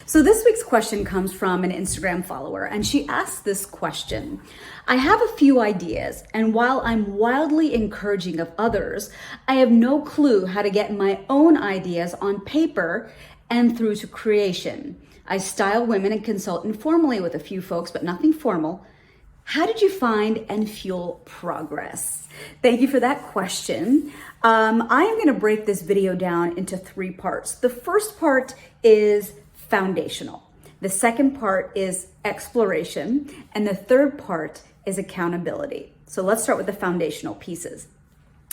So this week's question comes from an Instagram follower, and she asked this question. I have a few ideas, and while I'm wildly encouraging of others, I have no clue how to get my own ideas on paper and through to creation. I style women and consult informally with a few folks, but nothing formal. How did you find and fuel progress? Thank you for that question. I am going to break this video down into 3 parts. The first part is foundational. The second part is exploration. And the third part is accountability. So let's start with the foundational pieces.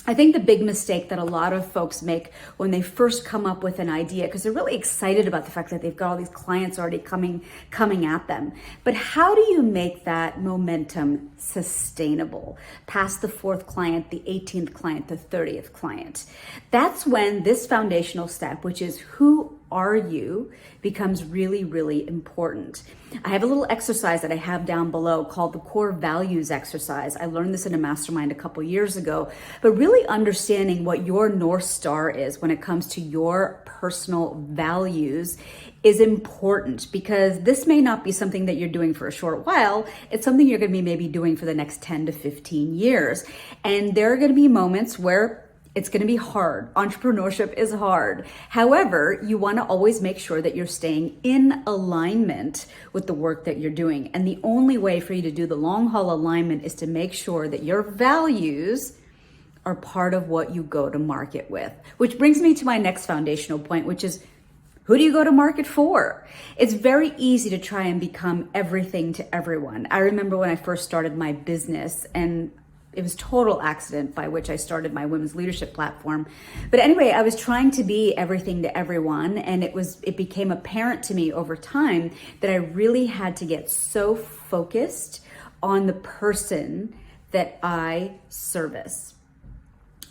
I think the big mistake that a lot of folks make when they first come up with an idea, because they're really excited about the fact that they've got all these clients already coming at them. But how do you make that momentum sustainable past the 4th client, the 18th client, the 30th client? That's when this foundational step, which is who are you, becomes really, really important. I have a little exercise that I have down below called the core values exercise. I learned this in a mastermind a couple years ago, but really understanding what your North Star is when it comes to your personal values is important, because this may not be something that you're doing for a short while. It's something you're going to be maybe doing for the next 10 to 15 years. And there are going to be moments where it's going to be hard. Entrepreneurship is hard. However, you want to always make sure that you're staying in alignment with the work that you're doing. And the only way for you to do the long haul alignment is to make sure that your values are part of what you go to market with. Which brings me to my next foundational point, which is, who do you go to market for? It's very easy to try and become everything to everyone. I remember when I first started my business, and it was total accident by which I started my women's leadership platform. But anyway, I was trying to be everything to everyone. And it became apparent to me over time that I really had to get so focused on the person that I service.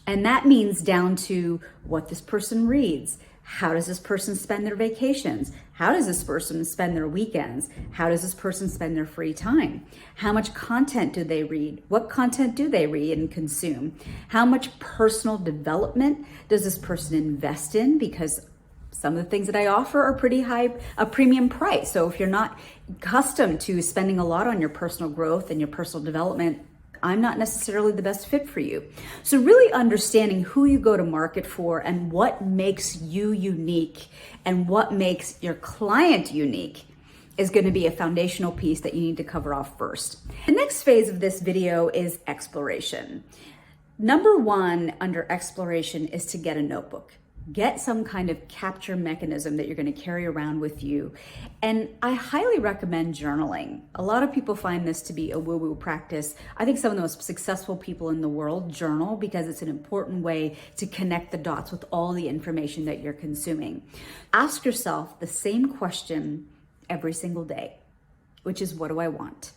And that means down to what this person reads. How does this person spend their vacations? How does this person spend their weekends? How does this person spend their free time? How much content do they read? What content do they read and consume? How much personal development does this person invest in? Because some of the things that I offer are pretty high, a premium price. So if you're not accustomed to spending a lot on your personal growth and your personal development, I'm not necessarily the best fit for you. So really understanding who you go to market for and what makes you unique and what makes your client unique is going to be a foundational piece that you need to cover off first. The next phase of this video is exploration. Number 1 under exploration is to get a notebook. Get some kind of capture mechanism that you're going to carry around with you. And I highly recommend journaling. A lot of people find this to be a woo-woo practice. I think some of the most successful people in the world journal because it's an important way to connect the dots with all the information that you're consuming. Ask yourself the same question every single day, which is, what do I want?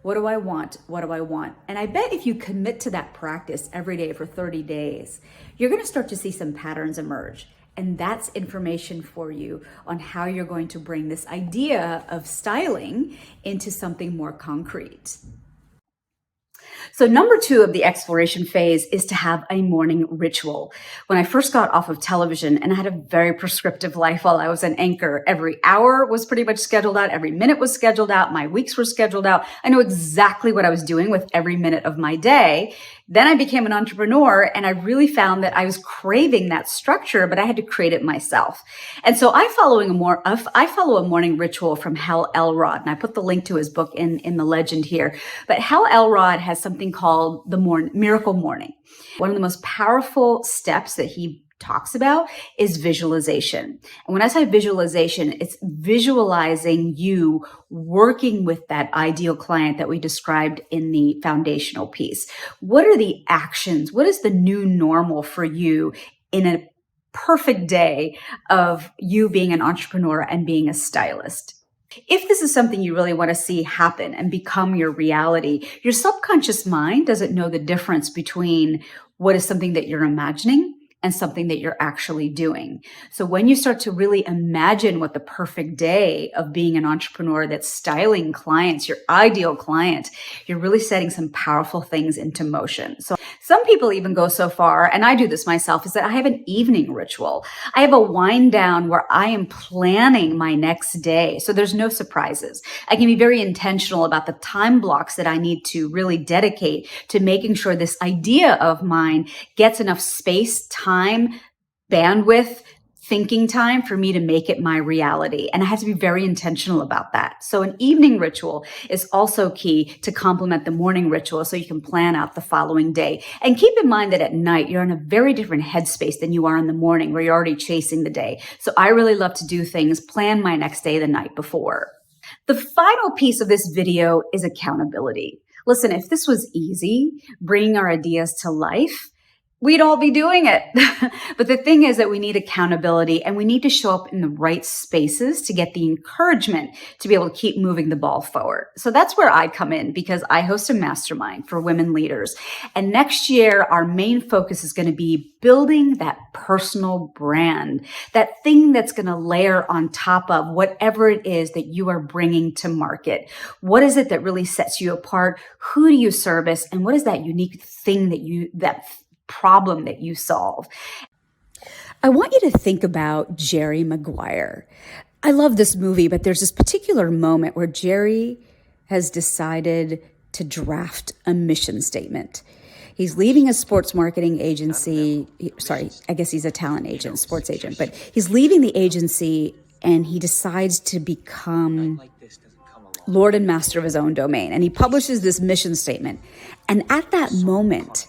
What do I want? What do I want? And I bet if you commit to that practice every day for 30 days, you're going to start to see some patterns emerge. And that's information for you on how you're going to bring this idea of styling into something more concrete. So number 2 of the exploration phase is to have a morning ritual. When I first got off of television, and I had a very prescriptive life while I was an anchor, every hour was pretty much scheduled out. Every minute was scheduled out. My weeks were scheduled out. I know exactly what I was doing with every minute of my day. Then I became an entrepreneur, and I really found that I was craving that structure, but I had to create it myself. And so I follow a morning ritual from Hal Elrod, and I put the link to his book in the legend here. But Hal Elrod has something called the Miracle Morning. One of the most powerful steps that he talks about is visualization. And when I say visualization, it's visualizing you working with that ideal client that we described in the foundational piece. What are the actions? What is the new normal for you in a perfect day of you being an entrepreneur and being a stylist? If this is something you really want to see happen and become your reality, your subconscious mind doesn't know the difference between what is something that you're imagining and something that you're actually doing. So when you start to really imagine what the perfect day of being an entrepreneur that's styling clients, your ideal client, you're really setting some powerful things into motion. So some people even go so far, and I do this myself, is that I have an evening ritual. I have a wind down where I am planning my next day. So there's no surprises. I can be very intentional about the time blocks that I need to really dedicate to making sure this idea of mine gets enough space, time, bandwidth, thinking time for me to make it my reality. And I have to be very intentional about that. So an evening ritual is also key to complement the morning ritual so you can plan out the following day. And keep in mind that at night, you're in a very different headspace than you are in the morning where you're already chasing the day. So I really love to do things, plan my next day the night before. The final piece of this video is accountability. Listen, if this was easy, bringing our ideas to life, we'd all be doing it. But the thing is that we need accountability and we need to show up in the right spaces to get the encouragement to be able to keep moving the ball forward. So that's where I come in because I host a mastermind for women leaders. And next year, our main focus is going to be building that personal brand, that thing that's going to layer on top of whatever it is that you are bringing to market. What is it that really sets you apart? Who do you service? And what is that unique thing that problem that you solve? I want you to think about Jerry Maguire. I love this movie, but there's this particular moment where Jerry has decided to draft a mission statement. He's leaving a sports marketing agency. I guess he's a talent agent, sports agent, but he's leaving the agency and he decides to become Lord and master of his own domain. And he publishes this mission statement. And at that moment,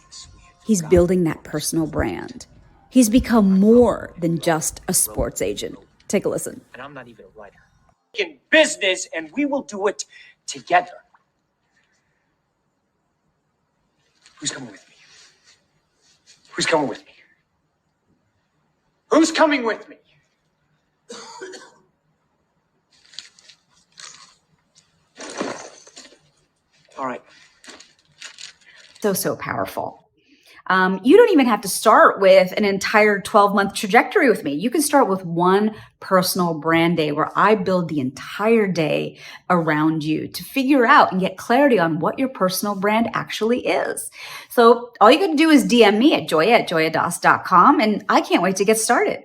he's building that personal brand. He's become more than just a sports agent. Take a listen. And I'm not even a writer. In business, and we will do it together. Who's coming with me? Who's coming with me? Who's coming with me? All right. So powerful. You don't even have to start with an entire 12-month trajectory with me. You can start with one personal brand day where I build the entire day around you to figure out and get clarity on what your personal brand actually is. So all you got to do is DM me at joya@joyadas.com, and I can't wait to get started.